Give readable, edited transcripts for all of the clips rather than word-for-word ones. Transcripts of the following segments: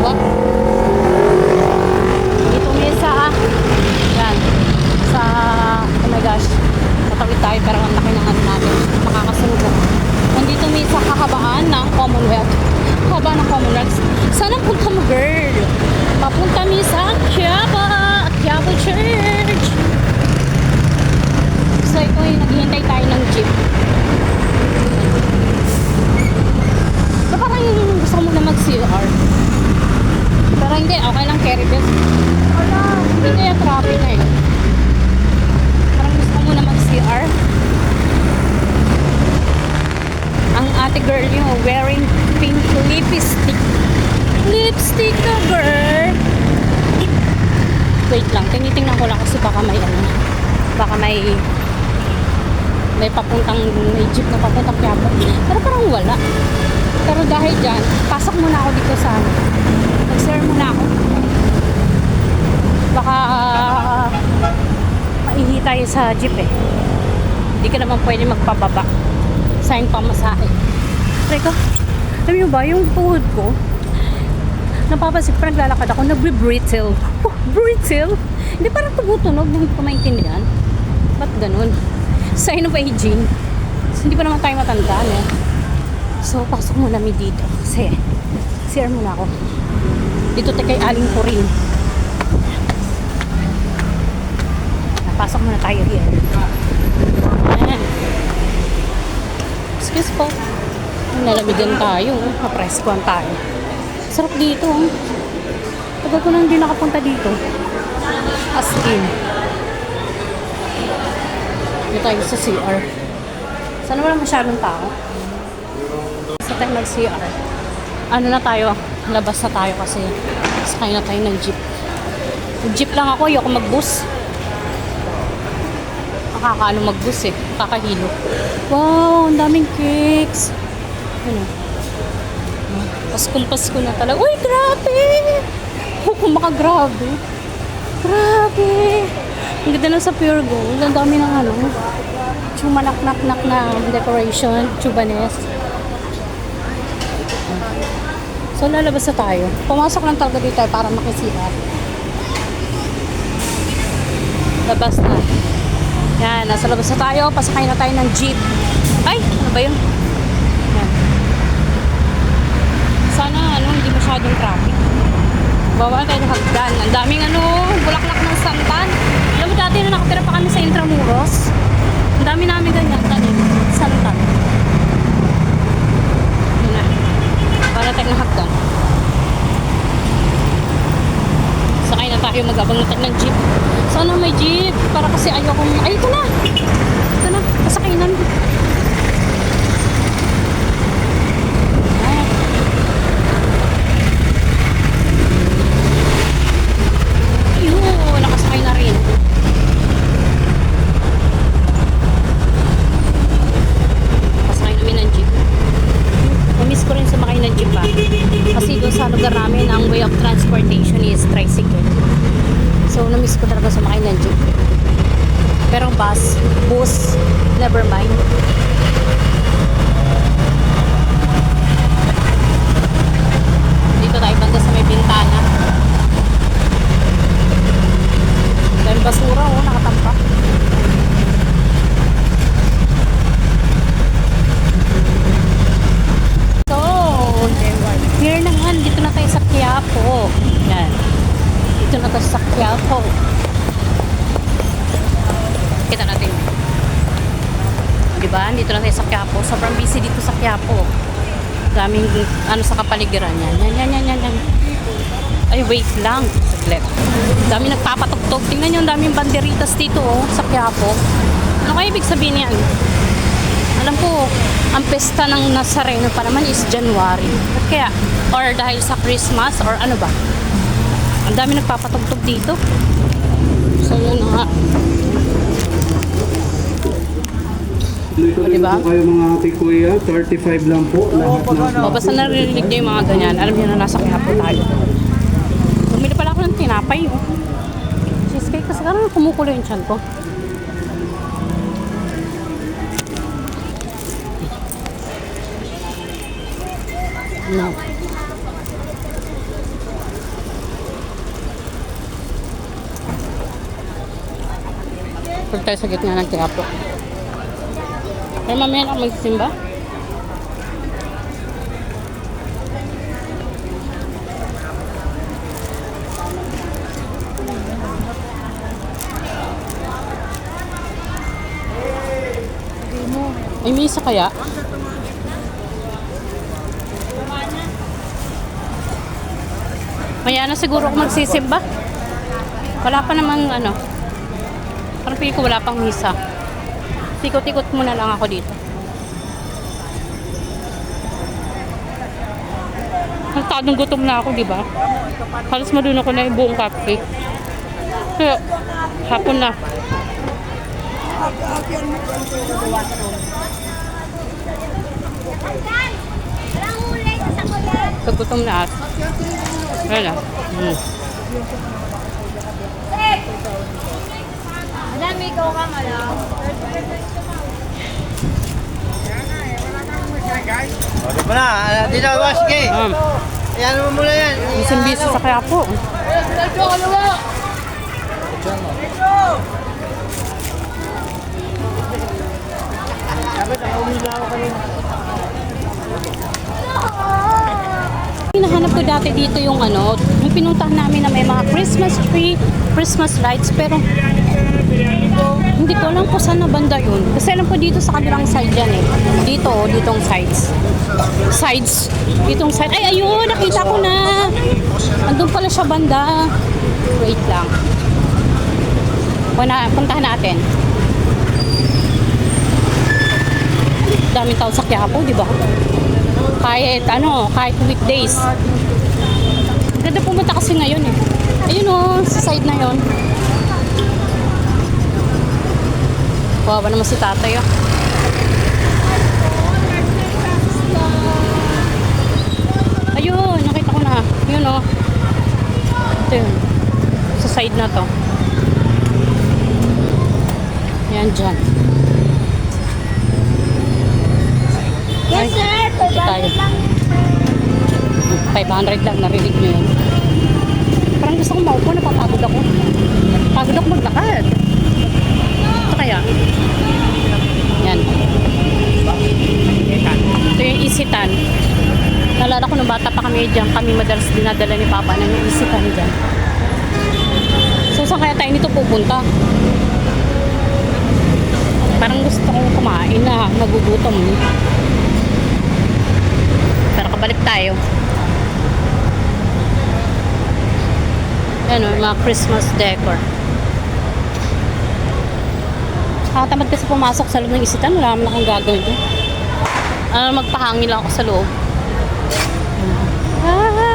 ba? Dito misa, yan, sa, oh my gosh, matawid tayo pero ang laki ng ano natin, makakasulong. Nandito misa kahabaan ng Commonwealth. Kahabaan ng Commonwealth. Saan ang punta mo, girl? Papunta misa Quiapo, Quiapo Church. So ito yung naghihintay tayo ng jeep. So parang gusto mo na mag-CR. Pero hindi, okay lang carry this. Wala, hindi kaya traffic na yun. Parang gusto mo na mag-CR. Ang ate girl yung wearing pink lipstick. Lipstick na girl. Wait lang, tinitingnan ko lang kasi baka may ano. Baka may papuntang, may jeep na papuntang Quiapo. Pero parang wala. Pero dahil dyan, pasok muna ako dito sa mag-share muna ako. Baka maihi tayo sa jeep eh. Hindi ka naman pwede magpababa. Sayang pamasahe. Teka, alam nyo ba, yung tuhod ko, napapansin ko, naglalakad ako, nagbe-brittle. Oh, brittle? Hindi parang tumutunog, hindi ko maintindihan. Ba't ganun? Sign of aging. So, hindi pa naman tayo matanda, no? So, pasok muna kami dito. Kasi, share muna ako. Dito tayo kay Aling Corinne. Napasok muna tayo here. Ayan. Excuse po. Nalamigan tayo. Napreskuhan tayo. Sarap dito. Tagal ko nang hindi nakapunta dito. As in. Dito tayo sa CR. Sana wala masyadong tao. Sa tayo mag-CR. Ano na tayo? Labas na tayo kasi sakay na tayo ng jeep. Jeep lang ako. Ayoko mag-bus. Nakakaano mag-bus eh. Kakahilo. Wow! Ang daming cakes. Ano? Paskong-pasko na talaga. Uy! Grabe! Kumakagrabe. Grabe! Ang ganda na sa Pure Gold. Ang dami ng ano. Chumanak-nak-nak na decoration. Chubanes. So, lalabas na tayo. Pumasok lang talaga dito para makisipat. Labas na. Yan. Nasa labas na tayo. Pasakay na tayo ng jeep. Ay! Ano ba yun? Yan. Sana ano, hindi masyadong traffic. Bawa tayo ng hagdan. Ang daming ano, bulaklak ng santan. Alam mo dati na nakatira pa kami sa Intramuros. Ang dami namin ganyan tanim. Santan. Yun na. Bawa tayo ng hagdan. Sakay na tayo, mag-abang na tayo ng jeep. Sana may jeep. Para kasi ayoko. Ay, ito na! Ito na. Pasakay na. Nakasakay na rin. Pasakay namin ng jeep. Namiss ko rin sumakay ng jeep pa. Kasi doon sa lugar namin, ang way of transportation is tricycle. So, namiss ko talaga sumakay ng jeep. Pero bus, never mind. Dito tayo banda sa may bintana. Dahil basura, oh, nakatampa. So, here naman, dito na tayo sa Quiapo. Yan. Dito na tayo sa Quiapo. Kita natin. Diba? Dito na tayo sa Quiapo. Sobrang busy dito sa Quiapo. Daming, ano sa kapaligiran. Yan. Ay, wait lang. Saglit. Dami nagpapatugtog. Tingnan nyo, ang daming banderitas dito, oh, sa Quiapo. Ano kaya ibig sabihin niyan? Alam ko, ang pesta ng Nazareno pa naman is January. At kaya, or dahil sa Christmas, or ano ba? Ang dami nagpapatugtog dito. So, yun nga. Dito rin diba? po kayo mga ate kuya, 35 lang po. Lahat na. Basta narinig niyo yung mga ganyan. Alam niyo na nasa Quiapo tayo. Bumili pala ako ng tinapay. Oh. Cheesecake kasi karang kumukulo yung tiyan ko. No. Punta tayo sa gitna ng Quiapo. Pero mamaya na ako magsimba. May misa kaya? Maya na siguro ako magsisimba. Wala pa namang ano. Parang pili ko wala pang misa. Tikot-tikot muna lang ako dito. Nagtadong gutom na ako, di ba? Halos madun ako na yung buong cupcake. Kaya, hapon na. Kagutom na at. Wala. Madami ikaw ka malaw. O, di ba na? Dito, sige. Ayan mo muna yan. Bising-bising sa Quiapo. Hinahanap ko dati dito yung ano, yung pinuntahan namin na may mga Christmas tree, Christmas lights, pero hindi ko alam kung saan na banda yun. Kasi alam ko dito sa kabilang side yan eh. Dito, ditong sides. Sides. Ditong side. Ay, ayun, nakita ko na. Andun pala siya banda. Wait lang. Puntahan natin. Daming tao sa Quiapo, di ba? Kahit weekdays. Ganda pumunta kasi ngayon eh. Ayun o, sa side na yon. Wawa naman si tatay oh. Ayun, nakita ko na. Yun o. Ito yun. Sa side na to. Yan dyan. Yes, sir. Ito tayo. 500 lang, narinig nyo yun. Parang gusto kong maupo, napapagod ako. Pagod ako maglakad. Ito kaya? Yan. Ito yung isitan. Nalala ko nung bata pa kami dyan, kami madalas dinadala ni Papa ng isitan dyan. So, saan kaya tayo nito pupunta? Parang gusto kong kumain na, nagugutom. Pero kabalik tayo. Ano, mga Christmas decor. Nakatamad kasi pumasok sa loob ng isitan. Wala naman akong gagawin doon. Magpahangin lang ako sa loob.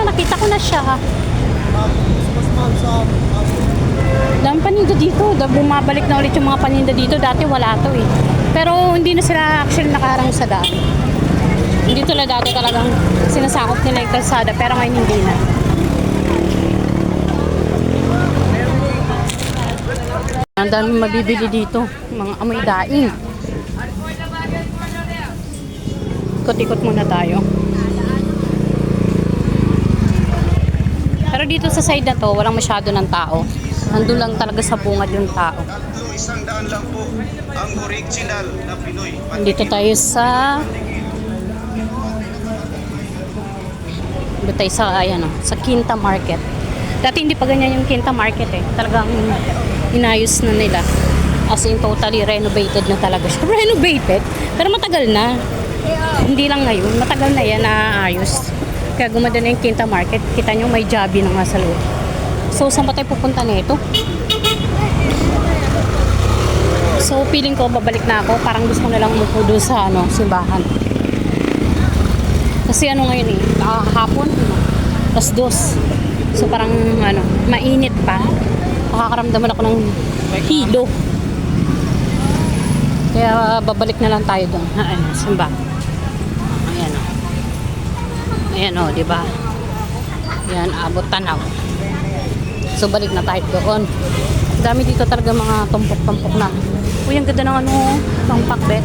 Nakita ko na siya. Dami paninda dito. Bumabalik na ulit yung mga paninda dito. Dati wala to eh. Pero hindi na sila actually nakaharang sa daan. Hindi tulad dati talagang sinasakop nila yung kalsada. Pero ngayon hindi na. Ang dami mabibili dito. Mga amoy daing. Ikot-ikot muna tayo. Pero dito sa side na to, walang masyado ng tao. Nandun lang talaga sa bungad yung tao. $100 lang po ang original na Pinoy. Dito tayo sa ayan, sa Quinta Market. Dati hindi pa ganyan yung Quinta Market eh. Talagang inayos na nila. As in totally renovated na talaga siya. Renovated? Pero matagal na. Hindi lang ngayon. Matagal na yan naayos. Kaya gumanda na yung Quinta Market. Kita nyo may Jollibee na nga sa loob. So, saan ba tayo pupunta nito? So, feeling ko babalik na ako. Parang gusto ko na lang umupo doon sa simbahan. Kasi ngayon eh, hapon, alas 2. So parang mainit pa. Makakaramdaman ako ng hilo. Kaya babalik na lang tayo doon. Simba. Ayan o. Ayan o, di ba? Ayan, abot tanaw. So balik na tayo doon. Dami dito talaga mga tumpok-tumpok na. Uy, ang ganda ng ng pakbet.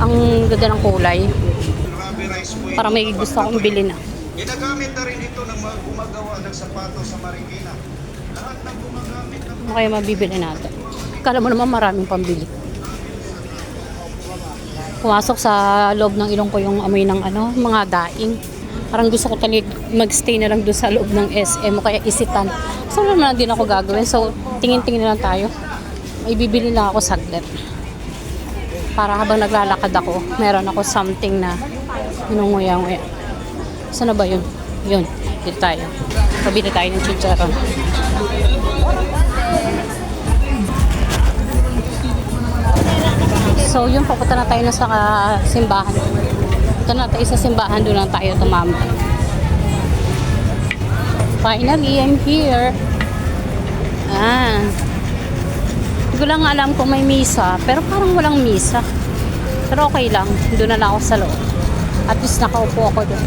Ang ganda ng kulay. Para may gusto akong bilhin na. Ginagamit na rin ito ng mga gumagawa ng sapatos sa Marikina. Lahat ng gumagamit ng Ano kaya mabibili natin? Kala mo naman maraming pambili. Pumasok sa loob ng ilong ko yung amoy ng mga daing. Parang gusto ko talaga magstay na lang doon sa loob ng SM o kaya isitan. So, wala naman din ako gagawin. So, tingin-tingin na lang tayo. May bibili lang ako saglit. Para habang naglalakad ako, meron ako something na inunguya-nguya. Saan na ba yun? Yun, dito tayo. Pabili tayo ng chicharon. So, yun, papunta na tayo na sa simbahan. Punta na tayo sa simbahan, doon lang tayo tumambay. Finally, I'm here. Hindi ko lang alam kung may misa, pero parang walang misa. Pero okay lang, doon na lang ako sa loob. At least nakaupo ako doon.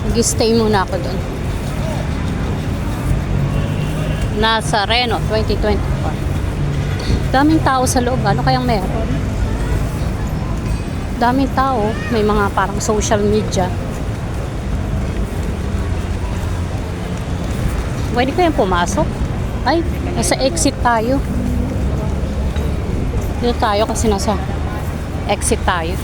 Mag-stay muna ako doon. Nazareno 2024. Daming tao sa loob. Ano kayang meron? Daming tao. May mga parang social media. Pwede kayang pumasok? Ay, nasa exit tayo. Dito tayo kasi nasa exit tayo.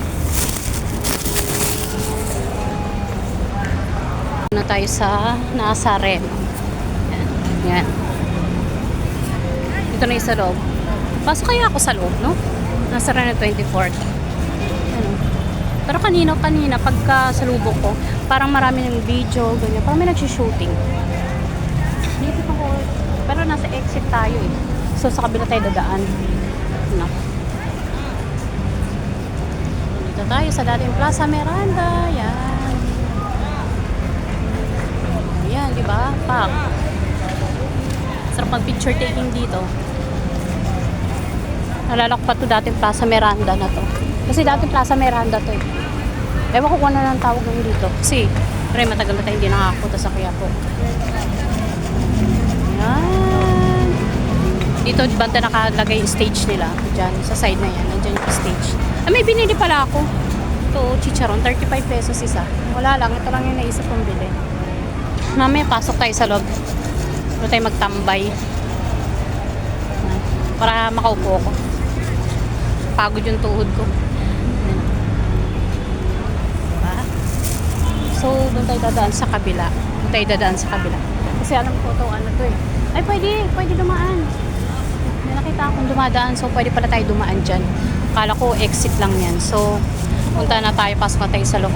Na tayo sa Nazareno. Yan. Dito na yung sa loob. Pasok kaya ako sa loob, no? Nazareno 24th. Pero kanina pagka salubok ko, parang marami ng video, ganyan. Parang may nagsi-shooting. Dito ako. Pero nasa exit tayo eh. So sa kabila tayo dadaan. No. Dito tayo sa dating Plaza Miranda. Yan. Yan, di ba? Pak. Sarap mag-picture taking dito. Nalala ko pa ito dating Plaza Miranda na to. Kasi dating Plaza Miranda to eh. Ewan ko kung ano nang tawag namin dito. Kasi, matagal na tayo hindi nakakapunta sa Quiapo. Yan. Dito, banda nakalagay yung stage nila. Diyan, sa side na yan. Nandiyan yung stage. May binili pala ako. Ito, chicharon. 35 pesos isa. Wala lang. Ito lang yung naisip kong bilhin. Mamaya, pasok tayo sa loob. Ito tayo magtambay. Para makaupo ko. Pagod yung tuhod ko. Diba? So, doon tayo dadaan sa kabila. Kasi alam ko ito, ano to eh. Ay, pwede dumaan. May nakita akong dumadaan, so pwede pala tayo dumaan dyan. Akala ko exit lang yan. So, punta na tayo, pasok na tayo sa loob.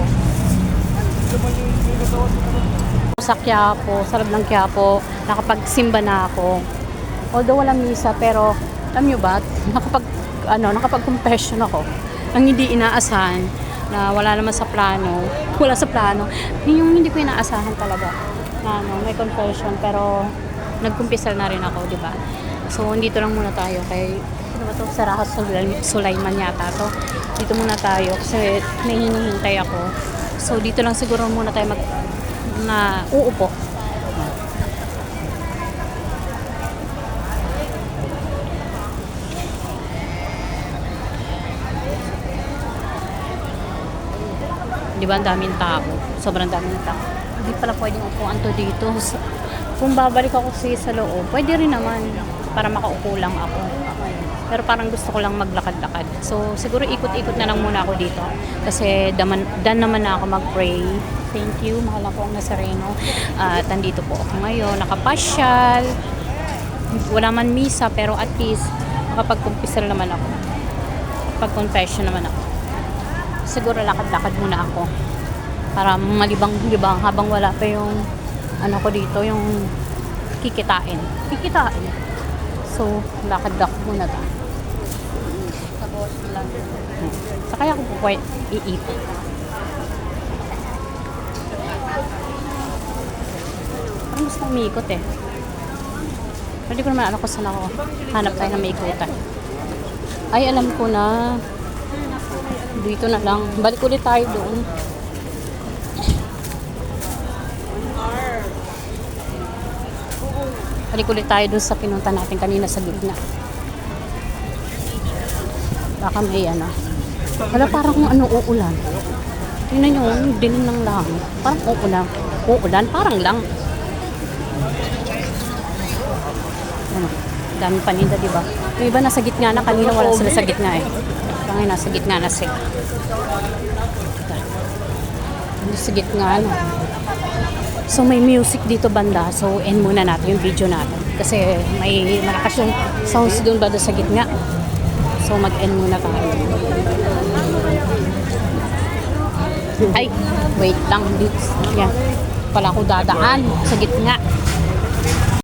Sa Quiapo, sa loob ng Quiapo, nakapagsimba na ako. Although walang misa, pero alam nyo ba, nakapag-confession ako. Ang hindi inaasahan, na wala naman sa plano. Wala sa plano. Yung hindi ko inaasahan talaga. Na may confession, pero nagkumpisal na rin ako, di ba? So, dito lang muna tayo kay, ano ba ito? Sarahas Sulaiman yata to. Dito muna tayo kasi may hinihintay ako. So, dito lang siguro muna tayo uupo. Di ba, ang daming tao. Sobrang daming tao. Hindi pala pwedeng upuan to dito. Kung babalik ako sa loob, pwede rin naman para makaupo lang ako. Pero parang gusto ko lang maglakad-lakad. So, siguro ikot-ikot na lang muna ako dito. Kasi dan naman na ako mag-pray. Thank you. Mahal ako ang Nazareno. At andito po ako ngayon. Nakapasyal. Wala man misa, pero at least makapag-kumpisal naman ako. Pag-confession naman ako. Siguro lakad-lakad muna ako para malibang-libang habang wala pa yung ko dito, yung kikitain. So, lakad-lakad muna ta. Tapos lang. So, kaya ako po iipit. Parang gusto kong umiikot eh. Hindi ko naman kung saan ako hanap tayo na maikutan. Ay, alam ko na. Dito na lang. Balik ulit tayo doon. Balik ulit tayo doon sa pinunta natin kanina sa gitna. Baka may wala, parang uulan. Tingnan nyo, dilim ng lang. Parang uulan, parang lang. Dami paninda, di ba? Yung iba nasa gitna na, kanina wala sila sa gitna eh. Kanina nasa gitna na sila. Sa gitna na. So may music dito banda. So end muna natin yung video natin. Kasi may malakas yung sounds doon banda sa gitna. So mag-end muna tayo. Ay, wait lang. Dito. Yan. Pala ako dadaan sa gitna.